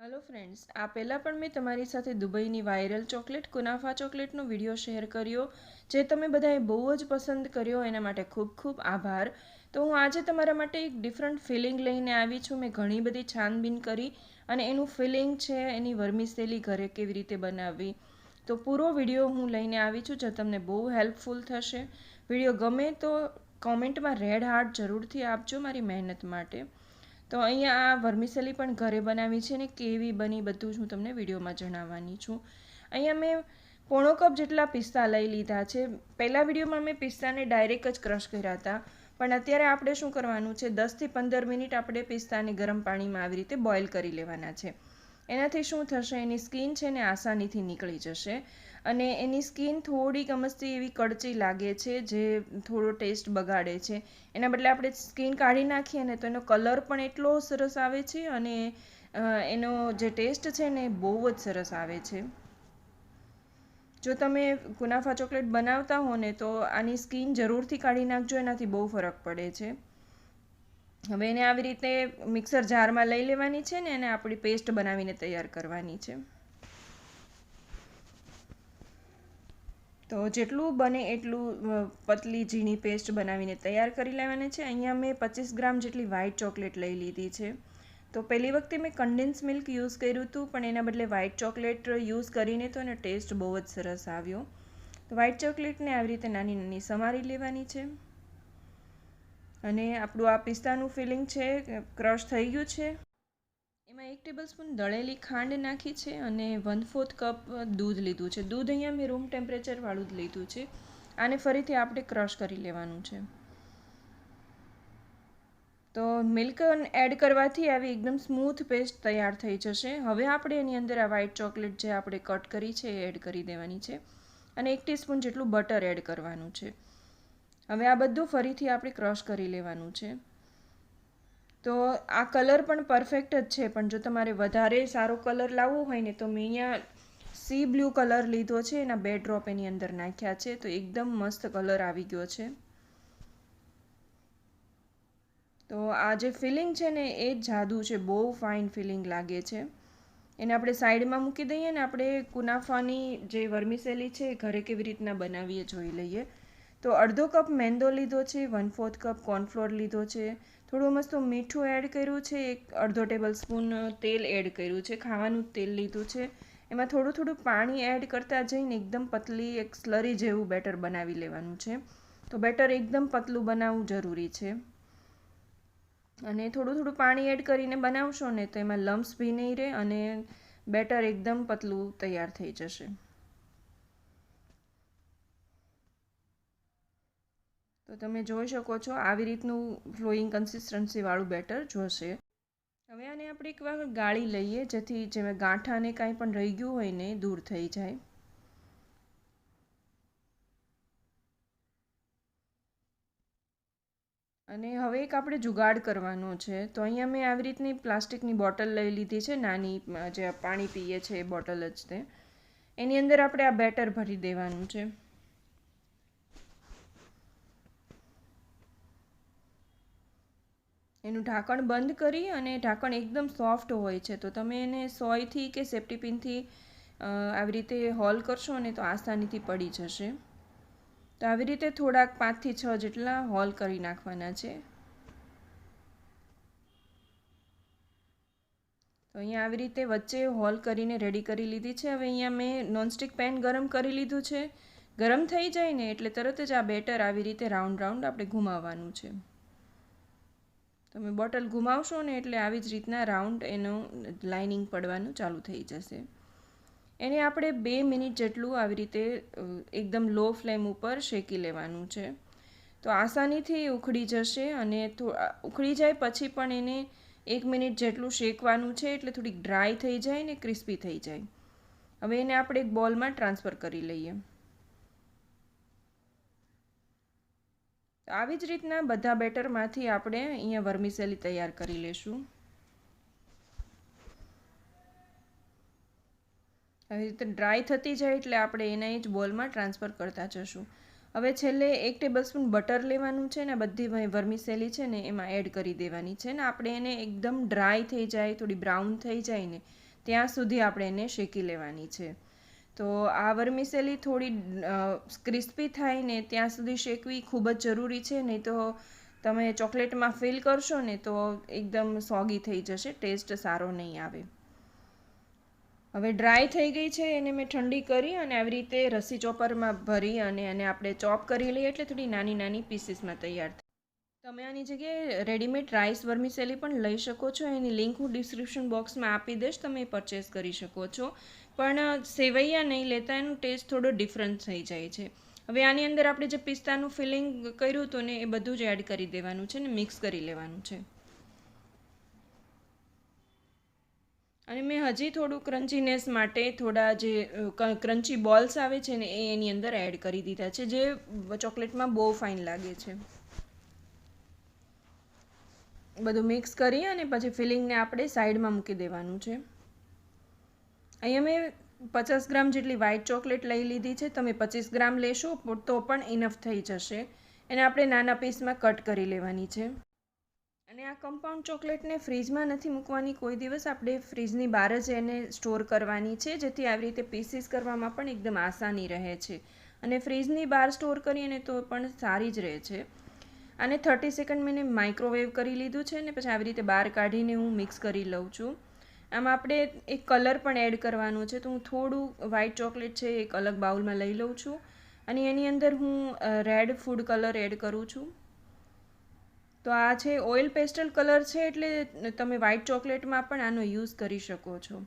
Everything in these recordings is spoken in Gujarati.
હેલો ફ્રેન્ડ્સ, આ પહેલાં પણ મેં તમારી સાથે દુબઈની વાયરલ ચોકલેટ કુનાફા ચોકલેટનો વિડીયો શેર કર્યો, જે તમે બધાએ બહુ જ પસંદ કર્યો. એના માટે ખૂબ ખૂબ આભાર. તો હું આજે તમારા માટે એક ડિફરન્ટ ફિલિંગ લઈને આવી છું. મેં ઘણી બધી છાનબીન કરી અને એનું ફિલિંગ છે, એની વર્મિસેલી ઘરે કેવી રીતે બનાવવી, તો પૂરો વિડીયો હું લઈને આવી છું, જે તમને બહુ હેલ્પફુલ થશે. વિડીયો ગમે તો કોમેન્ટમાં રેડ હાર્ટ જરૂરથી આપજો મારી મહેનત માટે. તો અહીંયા આ વર્મિસેલી પણ ઘરે બનાવી છે ને કેવી બની બધું જ હું તમને વિડીયોમાં જણાવવાની છું. અહીંયા મેં પોણો કપ જેટલા પિસ્તા લઈ લીધા છે. પહેલાં વિડીયોમાં મેં પિસ્તાને ડાયરેક્ટ જ ક્રશ કર્યા હતા, પણ અત્યારે આપણે શું કરવાનું છે, 10થી 15 મિનિટ આપણે પિસ્તાને ગરમ પાણીમાં આવી રીતે બોઇલ કરી લેવાના છે. એનાથી શું થશે, એની સ્કીન છે ને આસાનીથી નીકળી જશે અને એની સ્કીન થોડી ગમસ્તી એવી કડચી લાગે છે, જે થોડો ટેસ્ટ બગાડે છે. એના બદલે આપણે સ્કીન કાઢી નાખીએ ને તો એનો કલર પણ એટલો સરસ આવે છે અને એનો જે ટેસ્ટ છે ને બહુ જ સરસ આવે છે. જો તમે કુનાફા ચોકલેટ બનાવતા હો ને તો આની સ્કીન જરૂરથી કાઢી નાખજો, એનાથી બહુ ફરક પડે છે. હવે એને આવી રીતે મિક્સર જારમાં લઈ લેવાની છે ને એને આપણી પેસ્ટ બનાવીને તૈયાર કરવાની છે. તો જેટલું બને એટલું પતલી ઝીણી પેસ્ટ બનાવીને તૈયાર કરી લેવાની છે. અહીંયા મેં 25 ગ્રામ જેટલી વ્હાઇટ ચોકલેટ લઈ લીધી છે. તો પહેલી વખતે મેં કન્ડેન્સ મિલ્ક યુઝ કર્યું હતું, પણ એના બદલે વ્હાઇટ ચોકલેટ યુઝ કરીને તો એનો ટેસ્ટ બહુ જ સરસ આવ્યો. તો વ્હાઇટ ચોકલેટને આવી રીતે નાની નાની સમારી લેવાની છે અને આપણું આ પિસ્તાનું ફિલિંગ છે ક્રશ થઈ ગયું છે. એમાં 1 ટેબલસ્પૂન દળેલી ખાંડ નાખી છે અને 1/4 કપ દૂધ લીધું છે. દૂધ અહીંયા મેં રૂમ ટેમ્પરેચરવાળું જ લીધું છે. આને ફરીથી આપણે ક્રશ કરી લેવાનું છે. તો મિલ્ક એડ કરવાથી આવી એકદમ સ્મૂથ પેસ્ટ તૈયાર થઈ જશે. હવે આપણે એની અંદર આ વ્હાઇટ ચોકલેટ જે આપણે કટ કરી છે એ એડ કરી દેવાની છે અને 1 ટીસ્પૂન જેટલું બટર એડ કરવાનું છે. હવે આ બધું ફરીથી આપણે ક્રશ કરી લેવાનું છે. તો આ કલર પણ પરફેક્ટ જ છે, પણ જો તમારે વધારે સારો કલર લાવવો હોય ને તો મેં અહીંયા સી બ્લુ કલર લીધો છે, એના 2 ડ્રોપ એની અંદર નાખ્યા છે, તો એકદમ મસ્ત કલર આવી ગયો છે. તો આ જે ફિલિંગ છે ને એ જ જાદુ છે, બહુ ફાઇન ફિલિંગ લાગે છે. એને આપણે સાઈડમાં મૂકી દઈએ ને આપણે કુનાફાની જે વર્મિસેલી છે એ ઘરે કેવી રીતના બનાવીએ જોઈ લઈએ. તો અડધો કપ મેંદો લીધો છે, 1/4 કપ કોર્નફ્લોર લીધો છે, થોડું મસ્ત મીઠું એડ કર્યું છે, અડધો ટેબલ સ્પૂન તેલ એડ કર્યું છે, ખાવાનું તેલ લીધું છે. એમાં થોડું થોડું પાણી એડ કરતા જઈને એકદમ પતલી એક સ્લરી જેવું બેટર બનાવી લેવાનું છે. તો બેટર એકદમ પતલું બનાવવું જરૂરી છે અને થોડું થોડું પાણી એડ કરીને બનાવશો ને તો એમાં લમ્સ ભી નહીં રહે અને બેટર એકદમ પતલું તૈયાર થઈ જશે. તો તમે જોઈ શકો છો આવી રીતનું ફ્લોઈંગ કન્સિસ્ટન્સીવાળું બેટર જોશે. હવે આને આપણે એક વાર ગાળી લઈએ, જેથી જેમાં ગાંઠાને કાંઈ પણ રહી ગયું હોય ને દૂર થઈ જાય. અને હવે એક આપણે જુગાડ કરવાનો છે. તો અહીંયા મેં આવી રીતની પ્લાસ્ટિકની બોટલ લઈ લીધી છે, નાની જે પાણી પીએ છે એ બોટલ જ તે. એની અંદર આપણે આ બેટર ભરી દેવાનું છે. એનું ઢાંકણ બંધ કરી અને ઢાંકણ એકદમ સોફ્ટ હોય છે, તો તમે એને સોયથી કે સેફ્ટી પિનથી આવી રીતે હોલ કરશો ને તો આસાનીથી પડી જશે. તો આવી રીતે થોડાક 5 થી 6 જેટલા હોલ કરી નાખવાના છે. તો અહીંયા આવી રીતે વચ્ચે હોલ કરીને રેડી કરી લીધી છે. હવે અહીંયા મેં નોનસ્ટિક પેન ગરમ કરી લીધું છે. ગરમ થઈ જાય ને એટલે તરત જ આ બેટર આવી રીતે રાઉન્ડ રાઉન્ડ આપણે ઘુમાવવાનું છે. તમે બોટલ ઘુમાવશો ને એટલે આવી જ રીતના રાઉન્ડ એનું લાઇનિંગ પડવાનું ચાલુ થઈ જશે. એને આપણે 2 મિનિટ જેટલું આવી રીતે એકદમ લો ફ્લેમ ઉપર શેકી લેવાનું છે. તો આસાનીથી ઉખડી જશે અને ઉખડી જાય પછી પણ એને 1 મિનિટ જેટલું શેકવાનું છે, એટલે થોડીક ડ્રાય થઈ જાય ને ક્રિસ્પી થઈ જાય. હવે એને આપણે એક બોલમાં ટ્રાન્સફર કરી લઈએ. આવી જ રીતના બધા બેટરમાંથી આપણે અહીંયા વર્મિસેલી તૈયાર કરી લઈશું. આવી રીતે ડ્રાય થતી જાય એટલે આપણે એને જ બોલમાં ટ્રાન્સફર કરતા જશું. હવે છેલ્લે 1 ટેબલસ્પૂન બટર લેવાનું છે ને બધી વર્મિસેલી છે ને એમાં એડ કરી દેવાની છે ને આપણે એને એકદમ ડ્રાય થઈ જાય, થોડી બ્રાઉન થઈ જાય ને ત્યાં સુધી આપણે એને શેકી લેવાની છે. તો આ વર્મિસેલી થોડી ક્રિસ્પી થાય ને ત્યાં સુધી શેકવી ખૂબ જ જરૂરી છે, નહીં તો તમે ચોકલેટમાં ફિલ કરશો ને તો એકદમ સોગી થઈ જશે, ટેસ્ટ સારો નહીં આવે. હવે ડ્રાય થઈ ગઈ છે, એને મેં ઠંડી કરી અને આવી રીતે રસી ચોપરમાં ભરી અને એને આપણે ચોપ કરી લઈએ એટલે થોડી નાની નાની પીસીસમાં તૈયાર થાય. તમે આની જગ્યાએ રેડીમેડ રાઈસ વર્મિસેલી પણ લઈ શકો છો. એની લિંક હું ડિસ્ક્રિપ્શન બોક્સમાં આપી દઈશ, તમે પરચેસ કરી શકો છો. પણ સેવૈયા નહીં લેતા, એનો ટેસ્ટ થોડો ડિફરન્ટ થઈ જાય છે. હવે આની અંદર આપણે જે પિસ્તાનું ફિલિંગ કર્યું હતું ને એ બધું જ એડ કરી દેવાનું છે ને મિક્સ કરી લેવાનું છે. અને મેં હજી થોડું ક્રન્ચીનેસ માટે થોડા જે ક્રન્ચી બોલ્સ આવે છે ને એ એની અંદર એડ કરી દીધા છે, જે ચોકલેટમાં બહુ ફાઇન લાગે છે. બધું મિક્સ કરી અને પછી ફિલિંગને આપણે સાઈડમાં મૂકી દેવાનું છે. અહીંયા મેં 50 ગ્રામ જેટલી વ્હાઇટ ચોકલેટ લઈ લીધી છે. તમે 25 ગ્રામ લેશો તો પણ ઇનફ થઈ જશે. એને આપણે નાના પીસમાં કટ કરી લેવાની છે. અને આ કમ્પાઉન્ડ ચોકલેટને ફ્રીજમાં નથી મૂકવાની કોઈ દિવસ, આપણે ફ્રીજની બહાર જ એને સ્ટોર કરવાની છે, જેથી આવી રીતે પીસીસ કરવામાં પણ એકદમ આસાની રહે છે. અને ફ્રીજની બહાર સ્ટોર કરીએ તો પણ સારી જ રહે છે. આને 30 સેકન્ડ મેં માઇક્રોવેવ કરી લીધું છે ને પછી આવી રીતે બહાર કાઢીને હું મિક્સ કરી લઉં છું. આમાં આપણે એક કલર પણ એડ કરવાનો છે, તો હું થોડું વ્હાઇટ ચોકલેટ છે એક અલગ બાઉલમાં લઈ લઉં છું અને એની અંદર હું રેડ ફૂડ કલર એડ કરું છું. તો આ છે ઓઇલ પેસ્ટલ કલર છે, એટલે તમે વ્હાઇટ ચોકલેટમાં પણ આનો યુઝ કરી શકો છો.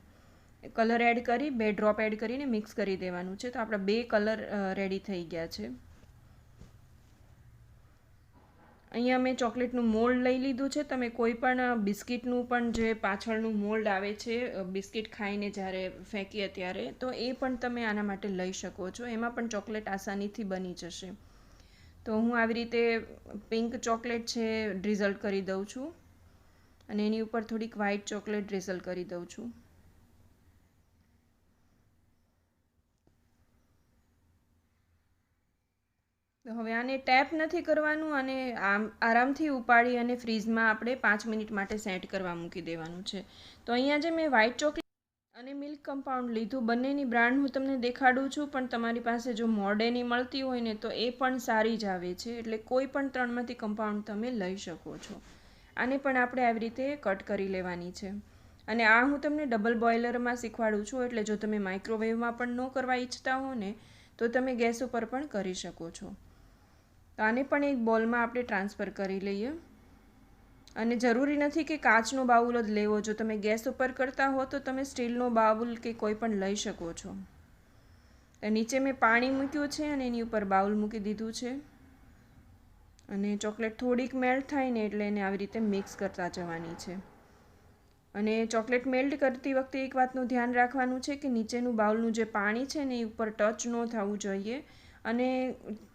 કલર એડ કરી 2 ડ્રોપ એડ કરીને મિક્સ કરી દેવાનું છે. તો આપણા 2 કલર રેડી થઈ ગયા છે. અહીંયા મેં ચોકલેટનું મોલ્ડ લઈ લીધું છે. તમે કોઈ પણ બિસ્કિટનું પણ જે પાછળનું મોલ્ડ આવે છે બિસ્કિટ ખાઈને જ્યારે ફેંકીએ ત્યારે, તો એ પણ તમે આના માટે લઈ શકો છો. એમાં પણ ચોકલેટ આસાનીથી બની જશે. તો હું આવી રીતે પિંક ચોકલેટ છે ડ્રિઝલ કરી દઉં છું અને એની ઉપર થોડીક વ્હાઇટ ચોકલેટ ડ્રિઝલ કરી દઉં છું. તો હવે આને ટેપ નથી કરવાનું અને આરામથી ઉપાડી અને ફ્રીઝમાં આપણે 5 મિનિટ માટે સેટ કરવા મૂકી દેવાનું છે. તો અહીંયા જે મેં વ્હાઇટ ચોકલેટ અને મિલ્ક કમ્પાઉન્ડ લીધું, બંનેની બ્રાન્ડ હું તમને દેખાડું છું, પણ તમારી પાસે જો મોડેની મળતી હોય ને તો એ પણ સારી જ આવે છે, એટલે કોઈ પણ 3માંથી કમ્પાઉન્ડ તમે લઈ શકો છો. આને પણ આપણે આવી રીતે કટ કરી લેવાની છે. અને આ હું તમને ડબલ બોઇલરમાં શીખવાડું છું, એટલે જો તમે માઇક્રોવેવમાં પણ ન કરવા ઈચ્છતા હો ને તો તમે ગેસ ઉપર પણ કરી શકો છો. તો આને પણ એક બોલમાં આપણે ટ્રાન્સફર કરી લઈએ. અને જરૂરી નથી કે કાચનો બાઉલ જ લેવો. જો તમે ગેસ ઉપર કરતા હો તો તમે સ્ટીલનો બાઉલ કે કોઈ પણ લઈ શકો છો. નીચે મેં પાણી મૂક્યું છે અને એની ઉપર બાઉલ મૂકી દીધું છે. અને ચોકલેટ થોડીક મેલ્ટ થાય ને એટલે એને આવી રીતે મિક્સ કરતા જવાની છે. અને ચોકલેટ મેલ્ટ કરતી વખતે એક વાતનું ધ્યાન રાખવાનું છે કે નીચેનું બાઉલનું જે પાણી છે ને એ ઉપર ટચ ન થવું જોઈએ. અને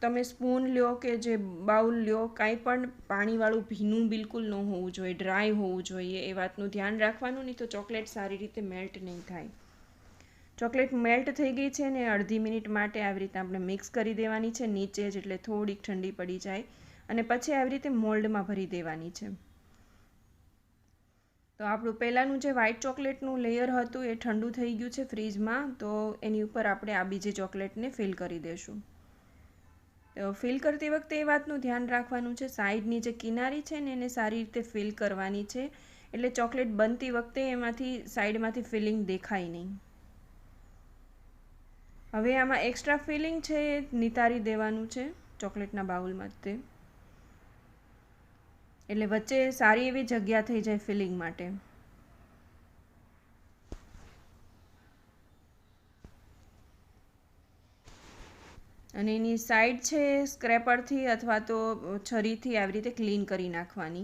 તમે સ્પૂન લ્યો કે જે બાઉલ લ્યો, કાંઈ પણ પાણીવાળું ભીનું બિલકુલ ન હોવું જોઈએ, ડ્રાય હોવું જોઈએ. એ વાતનું ધ્યાન રાખવાનું, નહીં તો ચોકલેટ સારી રીતે મેલ્ટ નહીં થાય. ચોકલેટ મેલ્ટ થઈ ગઈ છે ને અડધી મિનિટ માટે આવી રીતે આપણે મિક્સ કરી દેવાની છે નીચે જ, એટલે થોડીક ઠંડી પડી જાય. અને પછી આવી રીતે મોલ્ડમાં ભરી દેવાની છે. તો આપણું પહેલાંનું જે વ્હાઇટ ચોકલેટનું લેયર હતું એ ઠંડુ થઈ ગયું છે ફ્રીજમાં. તો એની ઉપર આપણે આ બીજી ચોકલેટને ફિલ કરી દઈશું. ફિલ કરતી વખતે એ વાતનું ધ્યાન રાખવાનું છે, સાઈડની જે કિનારી છે ને એને સારી રીતે ફિલ કરવાની છે, એટલે ચોકલેટ બનતી વખતે એમાંથી સાઈડમાંથી ફિલિંગ દેખાય નહીં. હવે આમાં એક્સ્ટ્રા ફિલિંગ છે એ નિતારી દેવાનું છે ચોકલેટના બાઉલમાં તે, એટલે વચ્ચે સારી એવી જગ્યા થઈ જાય ફિલિંગ માટે. અને એની સાઈડ છે સ્ક્રેપરથી અથવા તો છરીથી આવી રીતે ક્લીન કરી નાખવાની.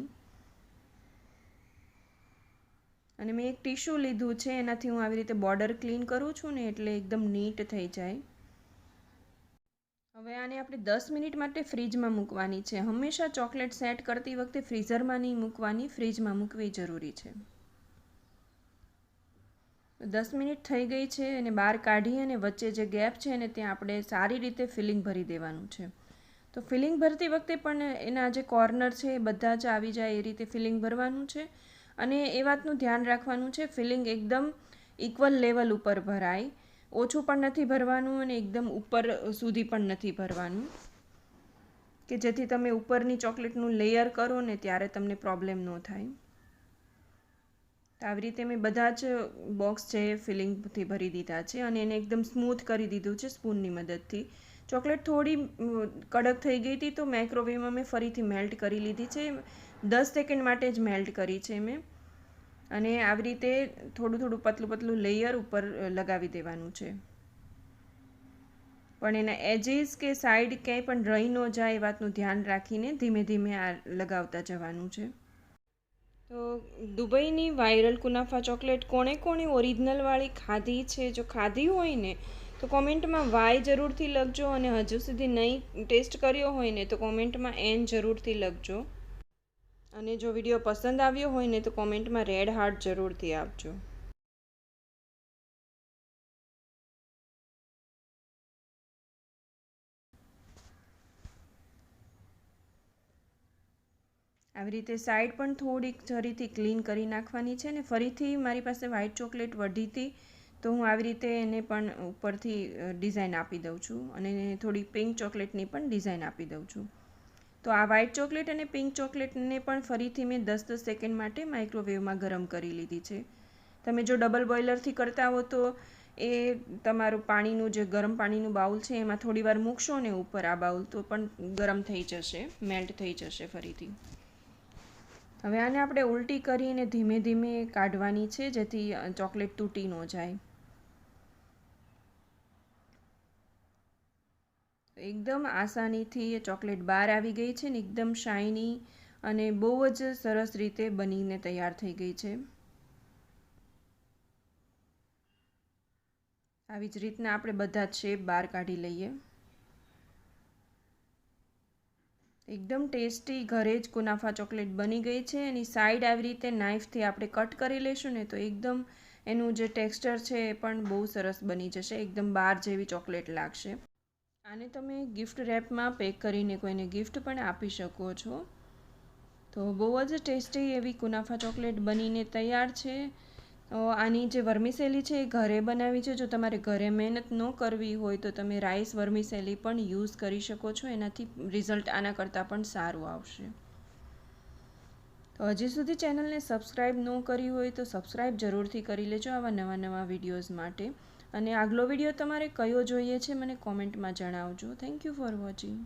અને મેં એક ટીશ્યુ લીધું છે, એનાથી હું આવી રીતે બોર્ડર ક્લીન કરું છું ને એટલે એકદમ નીટ થઈ જાય. હવે આને આપણે 10 મિનિટ માટે ફ્રીજમાં મૂકવાની છે. હંમેશા ચોકલેટ સેટ કરતી વખતે ફ્રીઝરમાં નહીં મૂકવાની, ફ્રીજમાં મૂકવી જરૂરી છે. 10 મિનિટ થઈ ગઈ છે અને બહાર કાઢી અને વચ્ચે જે ગેપ છે ને ત્યાં આપણે સારી રીતે ફિલિંગ ભરી દેવાનું છે. તો ફિલિંગ ભરતી વખતે પણ એના જે કોર્નર છે એ બધા જ આવી જાય એ રીતે ફિલિંગ ભરવાનું છે. અને એ વાતનું ધ્યાન રાખવાનું છે ફિલિંગ એકદમ ઇક્વલ લેવલ ઉપર ભરાય. ઓછું પણ નથી ભરવાનું અને એકદમ ઉપર સુધી પણ નથી ભરવાનું, કે જેથી તમે ઉપરની ચોકલેટનું લેયર કરો ને ત્યારે તમને પ્રોબ્લેમ ન થાય. તો આવી રીતે મેં બધા જ બોક્સ છે ફિલિંગથી ભરી દીધા છે અને એને એકદમ સ્મૂથ કરી દીધું છે સ્પૂનની મદદથી. ચોકલેટ થોડી કડક થઈ ગઈ હતી તો માઇક્રોવેવમાં મેં ફરીથી મેલ્ટ કરી લીધી છે. 10 સેકન્ડ માટે જ મેલ્ટ કરી છે મેં. અને આવી રીતે થોડું પતલું લેયર ઉપર લગાવી દેવાનું છે. પણ એના એજીસ કે સાઈડ ક્યાંય પણ રહી ન જાય એ વાતનું ધ્યાન રાખીને ધીમે ધીમે આ લગાવતા જવાનું છે. તો દુબઈની વાયરલ કુનાફા ચોકલેટ કોણે ઓરિજિનલવાળી ખાધી છે? જો ખાધી હોય ને તો કોમેન્ટમાં વાય જરૂરથી લખજો, અને હજુ સુધી નહીં ટેસ્ટ કર્યો હોય ને તો કોમેન્ટમાં એન જરૂરથી લખજો. અને જો વિડીયો પસંદ આવ્યો હોય ને તો કોમેન્ટમાં રેડ હાર્ટ જરૂરથી આપજો. આવી રીતે સાઈડ પણ થોડીક જરીથી ક્લીન કરી નાખવાની છે. ને ફરીથી મારી પાસે વ્હાઈટ ચોકલેટ વધી હતી તો હું આવી રીતે એને પણ ઉપરથી ડિઝાઇન આપી દઉં છું, અને થોડી પિંક ચોકલેટની પણ ડિઝાઇન આપી દઉં છું. તો આ વ્હાઈટ ચોકલેટ અને પિંક ચોકલેટને પણ ફરીથી મેં 10 સેકન્ડ માટે માઇક્રોવેવમાં ગરમ કરી લીધી છે. તમે જો ડબલ બોઇલરથી કરતા હો તો એ તમારું પાણીનું જે ગરમ પાણીનું બાઉલ છે એમાં થોડી વાર મૂકશો ને ઉપર આ બાઉલ, તો પણ ગરમ થઈ જશે, મેલ્ટ થઈ જશે ફરીથી. હવે આને આપણે ઉલટી કરીને ધીમે ધીમે કાઢવાની છે જેથી ચોકલેટ તૂટી ન જાય. એકદમ આસાનીથી એ ચોકલેટ બહાર આવી ગઈ છે ને એકદમ શાઇની અને બહુ જ સરસ રીતે બનીને તૈયાર થઈ ગઈ છે. આવી જ રીતના આપણે બધા જ શેપ બહાર કાઢી લઈએ. એકદમ ટેસ્ટી ઘરે જ કુનાફા ચોકલેટ બની ગઈ છે. એની સાઈડ આવી રીતે નાઇફથી આપણે કટ કરી લઈશું ને તો એકદમ એનું જે ટેક્સચર છે એ પણ બહુ સરસ બની જશે, એકદમ બાર જેવી ચોકલેટ લાગશે. આને તમે ગિફ્ટ રેપમાં પેક કરીને કોઈને ગિફ્ટ પણ આપી શકો છો. તો બહુ જ ટેસ્ટી એવી કુનાફા ચોકલેટ બનીને તૈયાર છે. આની જે વર્મિસેલી છે એ ઘરે બનાવી છે. જો તમારે ઘરે મહેનત ન કરવી હોય તો તમે રાઈસ વર્મિસેલી પણ યુઝ કરી શકો છો, એનાથી રિઝલ્ટ આના કરતાં પણ સારું આવશે. તો હજી સુધી ચેનલને સબસ્ક્રાઈબ ન કરી હોય તો સબસ્ક્રાઈબ જરૂરથી કરી લેજો આવા નવા વિડીયોઝ માટે. અને આગલો વિડીયો તમારે કયો જોઈએ છે મને કોમેન્ટમાં જણાવજો. Thank you for watching.